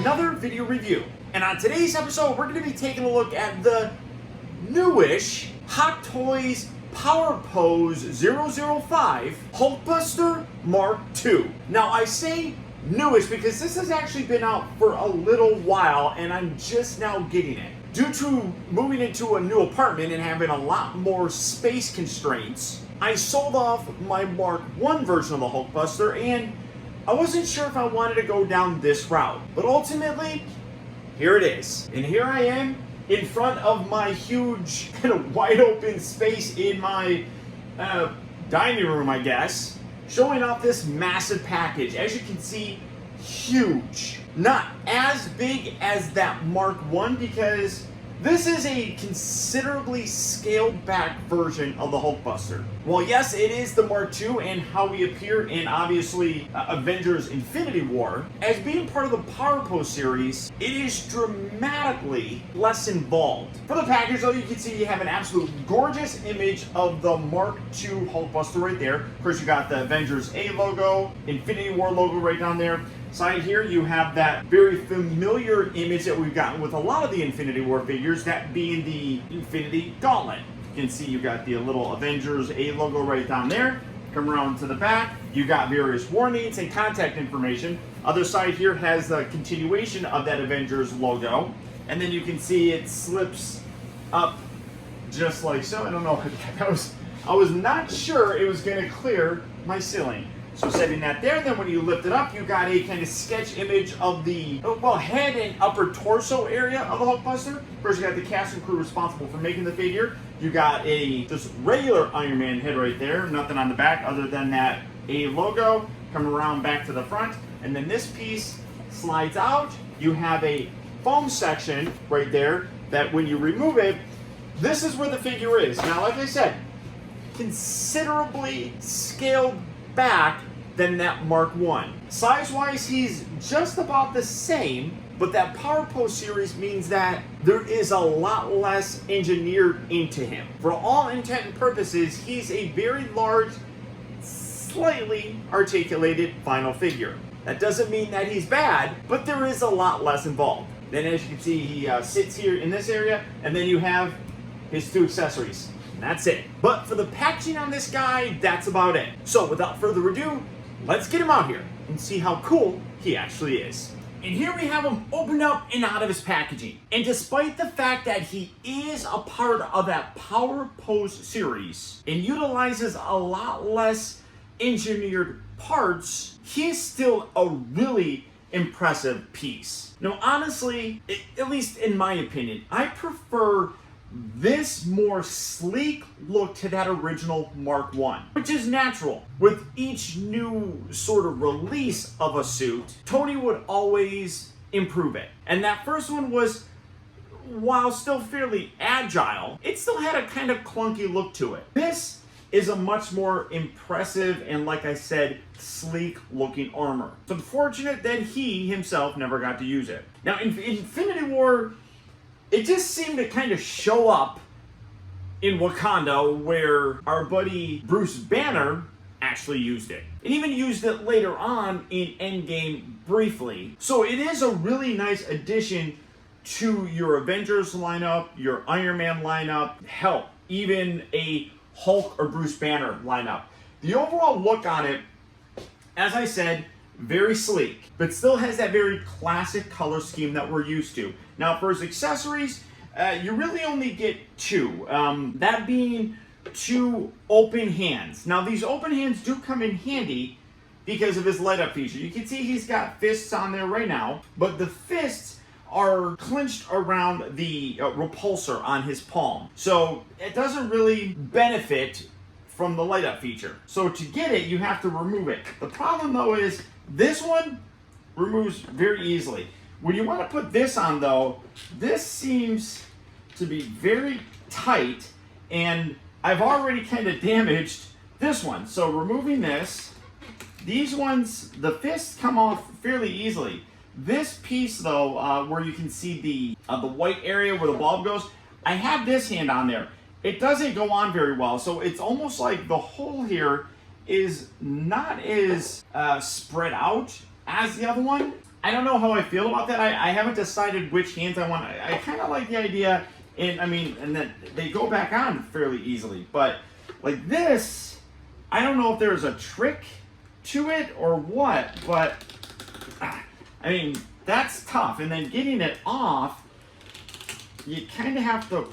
another video review. And on today's episode, we're going to be taking a look at the newish Hot Toys Power Pose 005 Hulkbuster Mark II. Now I say newish because this has actually been out for a little while and I'm just now getting it. Due to moving into a new apartment and having a lot more space constraints, I sold off my Mark I version of the Hulkbuster and I wasn't sure if I wanted to go down this route. But ultimately, here it is. And here I am in front of my huge kind of wide open space in my dining room, I guess, showing off this massive package. As you can see, huge. Not as big as that Mark I because this is a considerably scaled back version of the Hulkbuster. Well, yes, it is the Mark II and how he appeared in, obviously, Avengers Infinity War. As being part of the Power Pose series, it is dramatically less involved. For the package, though, you can see you have an absolute gorgeous image of the Mark II Hulkbuster right there. Of course, you got the Avengers A logo, Infinity War logo right down there. Side here, you have that very familiar image that we've gotten with a lot of the Infinity War figures, that being the Infinity Gauntlet. You can see you got the little Avengers A logo right down there. Come around to the back, you got various warnings and contact information. Other side here has the continuation of that Avengers logo. And then you can see it slips up just like so. I don't know, I was not sure it was going to clear my ceiling. So setting that there, then when you lift it up, you got a kind of sketch image of the, well, head and upper torso area of the Hulkbuster. First, you got the cast and crew responsible for making the figure. You got a just regular Iron Man head right there, nothing on the back other than that A logo. Come around back to the front, and then this piece slides out. You have a foam section right there that when you remove it, this is where the figure is. Now, like I said, considerably scaled back than that Mark I. Size-wise, he's just about the same, but that Power Pose series means that there is a lot less engineered into him. For all intent and purposes, he's a very large, slightly articulated final figure. That doesn't mean that he's bad, but there is a lot less involved. Then as you can see, he sits here in this area, and then you have his two accessories. And that's it. But for the packaging on this guy, that's about it. So without further ado, let's get him out here and see how cool he actually is. And here we have him opened up and out of his packaging. And despite the fact that he is a part of that Power Pose series and utilizes a lot less engineered parts, he's still a really impressive piece. Now honestly, at least in my opinion, I prefer this more sleek look to that original Mark I, which is natural. With each new sort of release of a suit, Tony would always improve it. And that first one was, while still fairly agile, it still had a kind of clunky look to it. This is a much more impressive and, like I said, sleek looking armor. It's unfortunate that he himself never got to use it. Now in Infinity War, it just seemed to kind of show up in Wakanda where our buddy Bruce Banner actually used it. And even used it later on in Endgame briefly. So it is a really nice addition to your Avengers lineup, your Iron Man lineup, hell, even a Hulk or Bruce Banner lineup. The overall look on it, as I said, very sleek, but still has that very classic color scheme that we're used to. Now for his accessories, you really only get two, that being two open hands. Now these open hands do come in handy because of his light up feature. You can see he's got fists on there right now, but the fists are clinched around the repulsor on his palm. So it doesn't really benefit from the light up feature. So to get it, you have to remove it. The problem though is this one removes very easily. When you want to put this on though, this seems to be very tight and I've already kind of damaged this one. So removing this, these ones, the fists come off fairly easily. This piece though, where you can see the white area where the bulb goes, I have this hand on there. It doesn't go on very well, so it's almost like the hole here is not as spread out as the other one. I don't know how I feel about that. I haven't decided which hands I want. I kind of like the idea, and I mean, and then they go back on fairly easily. But like this, I don't know if there's a trick to it or what, but I mean, that's tough. And then getting it off, you kind of have to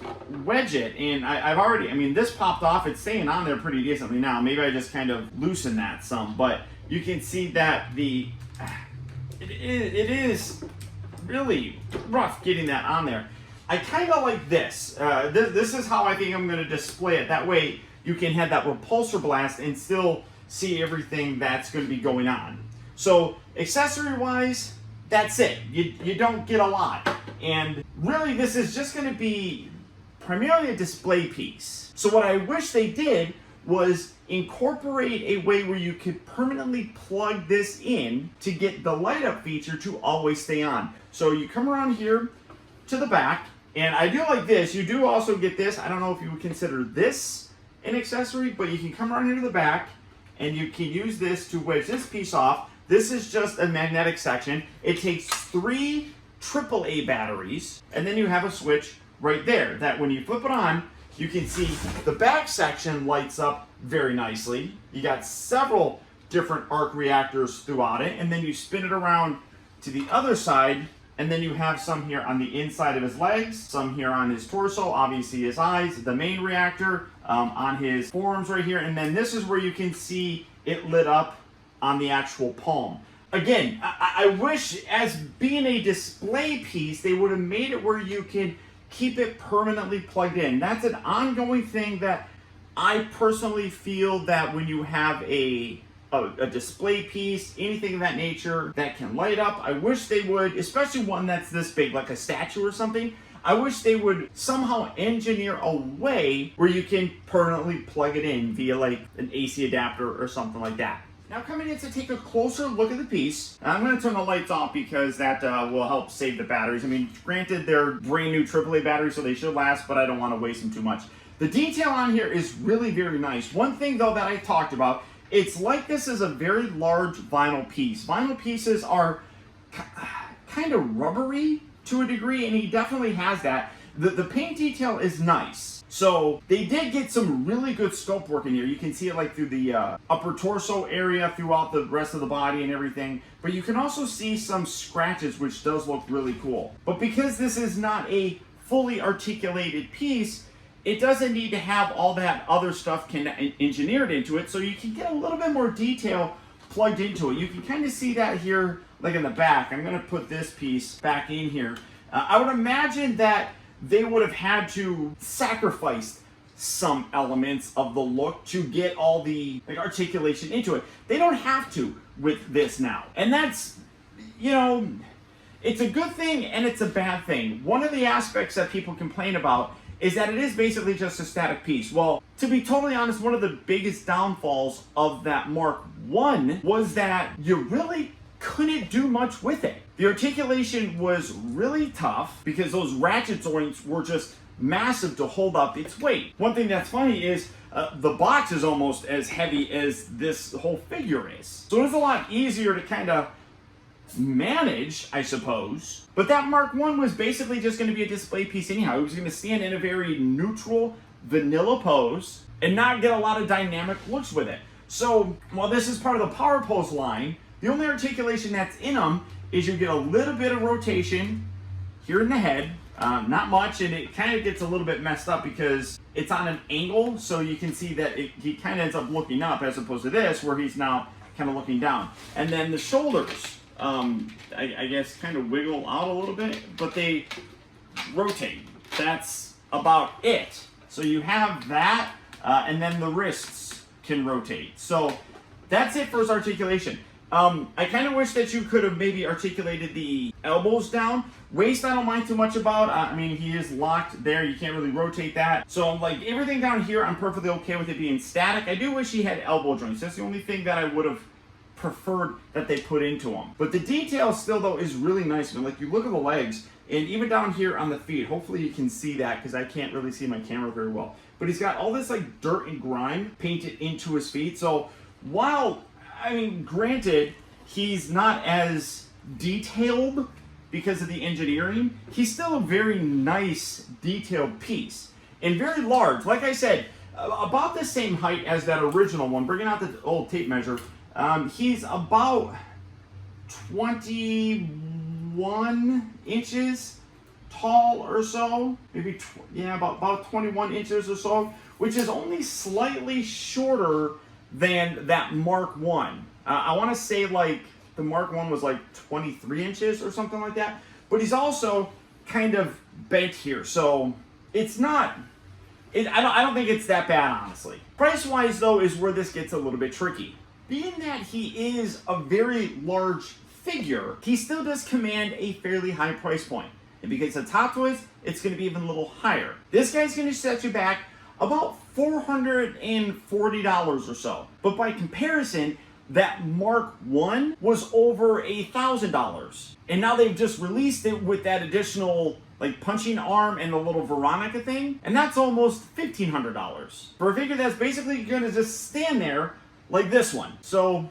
wedge it. And I've already, I mean, this popped off. It's staying on there pretty decently now. Maybe I just kind of loosen that some, but you can see that it is really rough getting that on there. I kind of like this. This is how I think I'm going to display it. That way you can have that repulsor blast and still see everything that's going to be going on. So accessory-wise, that's it. You don't get a lot. And really, this is just going to be primarily a display piece. So what I wish they did was incorporate a way where you could permanently plug this in to get the light up feature to always stay on. So you come around here to the back, and I do like this. You do also get this. I don't know if you would consider this an accessory, but you can come around here to the back, and you can use this to wedge this piece off. This is just a magnetic section. It takes 3 AAA batteries, and then you have a switch right there that when you flip it on, you can see the back section lights up very nicely. You got several different arc reactors throughout it, and then you spin it around to the other side, and then you have some here on the inside of his legs, some here on his torso, obviously his eyes, the main reactor on his forearms right here, and then this is where you can see it lit up on the actual palm. Again, I wish, as being a display piece, they would have made it where you can keep it permanently plugged in. That's an ongoing thing that I personally feel that when you have a display piece, anything of that nature that can light up, I wish they would, especially one that's this big, like a statue or something, I wish they would somehow engineer a way where you can permanently plug it in via like an AC adapter or something like that. Now coming in to take a closer look at the piece, I'm going to turn the lights off because that will help save the batteries. I mean, granted, they're brand new AAA batteries, so they should last, but I don't want to waste them too much. The detail on here is really very nice. One thing though that I talked about, it's like this is a very large vinyl piece. Vinyl pieces are kind of rubbery to a degree, and he definitely has that. The paint detail is nice. So they did get some really good sculpt work in here. You can see it like through the upper torso area, throughout the rest of the body and everything. But you can also see some scratches, which does look really cool. But because this is not a fully articulated piece, it doesn't need to have all that other stuff engineered into it. So you can get a little bit more detail plugged into it. You can kind of see that here, like in the back. I'm going to put this piece back in here. I would imagine that they would have had to sacrifice some elements of the look to get all the articulation into it. They don't have to with this now. And that's, you know, it's a good thing and it's a bad thing. One of the aspects that people complain about is that it is basically just a static piece. Well, to be totally honest, one of the biggest downfalls of that Mark I was that you really couldn't do much with it. The articulation was really tough because those ratchet joints were just massive to hold up its weight. One thing that's funny is the box is almost as heavy as this whole figure is. So it's a lot easier to kind of manage, I suppose. But that Mark I was basically just going to be a display piece anyhow. It was going to stand in a very neutral, vanilla pose and not get a lot of dynamic looks with it. So while this is part of the Power Pose line, the only articulation that's in them is you get a little bit of rotation here in the head, not much, and it kind of gets a little bit messed up because it's on an angle, so you can see that he kind of ends up looking up as opposed to this where he's now kind of looking down. And then the shoulders, I guess, kind of wiggle out a little bit, but they rotate. That's about it. So you have that, and then the wrists can rotate. So that's it for his articulation. I kind of wish that you could have maybe articulated the elbows down. Waist I don't mind too much about. I mean, he is locked there. You can't really rotate that. So like everything down here, I'm perfectly okay with it being static. I do wish he had elbow joints. That's the only thing that I would have preferred that they put into him. But the detail still though is really nice. I mean, like you look at the legs and even down here on the feet, hopefully you can see that because I can't really see my camera very well. But he's got all this like dirt and grime painted into his feet. So while, I mean, granted, he's not as detailed because of the engineering, he's still a very nice detailed piece. And very large. Like I said, about the same height as that original one. Bringing out the old tape measure, he's about 21 inches tall or so. Maybe, about 21 inches or so, which is only slightly shorter than that Mark 1. I want to say like the Mark 1 was like 23 inches or something like that. But he's also kind of bent here. So it's not... I don't think it's that bad, honestly. Price-wise, though, is where this gets a little bit tricky. Being that he is a very large figure, he still does command a fairly high price point. And because of Top Toys, it's going to be even a little higher. This guy's going to set you back about $440 or so. But by comparison, that Mark 1 was over $1,000. And now they've just released it with that additional like punching arm and the little Veronica thing, and that's almost $1,500 for a figure that's basically gonna just stand there like this one. So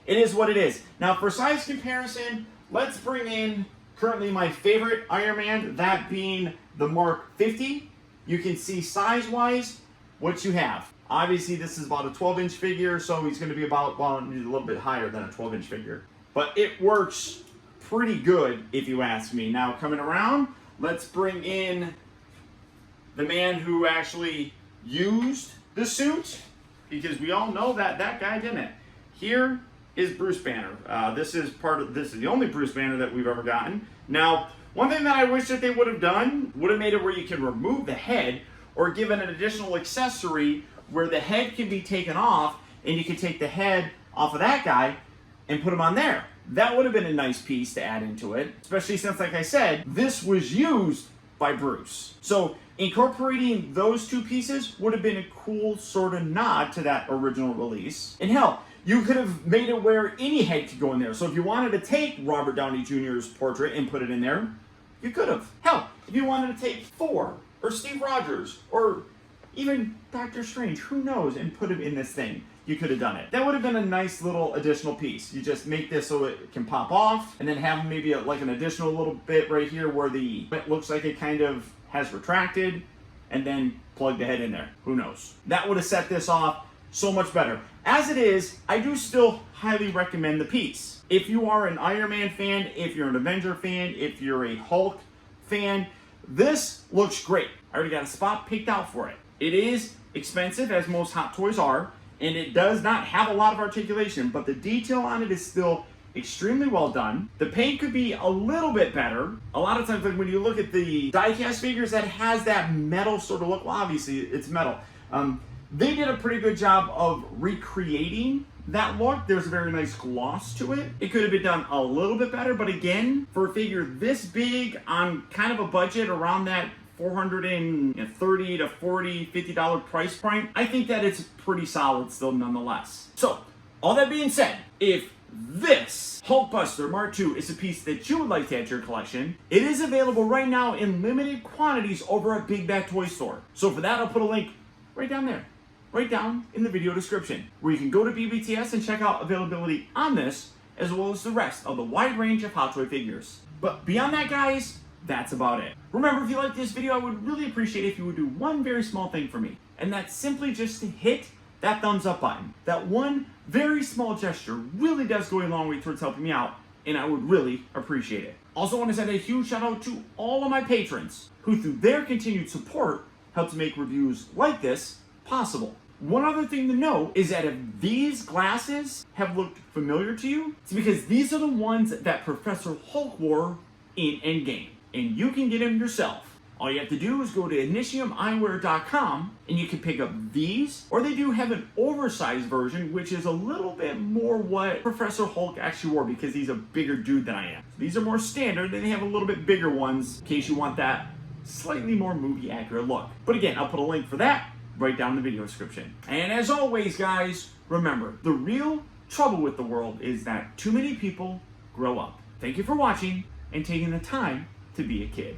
it is what it is. Now for size comparison, let's bring in currently my favorite Iron Man, that being the Mark 50. You can see size-wise what you have. Obviously this is about a 12-inch figure, so he's gonna be about, well, a little bit higher than a 12-inch figure. But it works pretty good if you ask me. Now coming around, let's bring in the man who actually used the suit, because we all know that that guy didn't. Here is Bruce Banner. This is the only Bruce Banner that we've ever gotten. Now, one thing that I wish that they would have done would have made it where you can remove the head, or given an additional accessory where the head can be taken off, and you can take the head off of that guy and put him on there. That would have been a nice piece to add into it, especially since, like I said, this was used by Bruce. So incorporating those two pieces would have been a cool sort of nod to that original release. And hell, you could have made it where any head could go in there. So if you wanted to take Robert Downey Jr.'s portrait and put it in there, you could have. Hell, if you wanted to take Thor or Steve Rogers or even Doctor Strange, who knows, and put him in this thing, you could have done it. That would have been a nice little additional piece. You just make this so it can pop off, and then have maybe like an additional little bit right here where it looks like it kind of has retracted, and then plug the head in there. Who knows? That would have set this off so much better. As it is, I do still highly recommend the piece. If you are an Iron Man fan, if you're an Avenger fan, if you're a Hulk fan, this looks great. I already got a spot picked out for it. It is expensive, as most Hot Toys are, and it does not have a lot of articulation, but the detail on it is still extremely well done. The paint could be a little bit better. A lot of times, like when you look at the die-cast figures that has that metal sort of look, well, obviously it's metal. They did a pretty good job of recreating that look. There's a very nice gloss to it. It could have been done a little bit better, but again, for a figure this big on kind of a budget around that $430 to $40, $50 price point, I think that it's pretty solid still nonetheless. So, all that being said, if this Hulkbuster Mark II is a piece that you would like to add to your collection, it is available right now in limited quantities over at Big Bad Toy Store. So for that, I'll put a link right down there, right down in the video description, where you can go to BBTS and check out availability on this, as well as the rest of the wide range of Hot Toy figures. But beyond that, guys, that's about it. Remember, if you liked this video, I would really appreciate if you would do one very small thing for me, and that's simply just to hit that thumbs up button. That one very small gesture really does go a long way towards helping me out, and I would really appreciate it. Also want to send a huge shout out to all of my patrons who, through their continued support, help to make reviews like this possible. One other thing to note is that if these glasses have looked familiar to you, it's because these are the ones that Professor Hulk wore in Endgame. And you can get them yourself. All you have to do is go to initiumeyewear.com and you can pick up these, or they do have an oversized version, which is a little bit more what Professor Hulk actually wore, because he's a bigger dude than I am. So these are more standard, and they have a little bit bigger ones in case you want that slightly more movie accurate look. But again, I'll put a link for that right down in the video description. And as always, guys, remember, the real trouble with the world is that too many people grow up. Thank you for watching and taking the time to be a kid.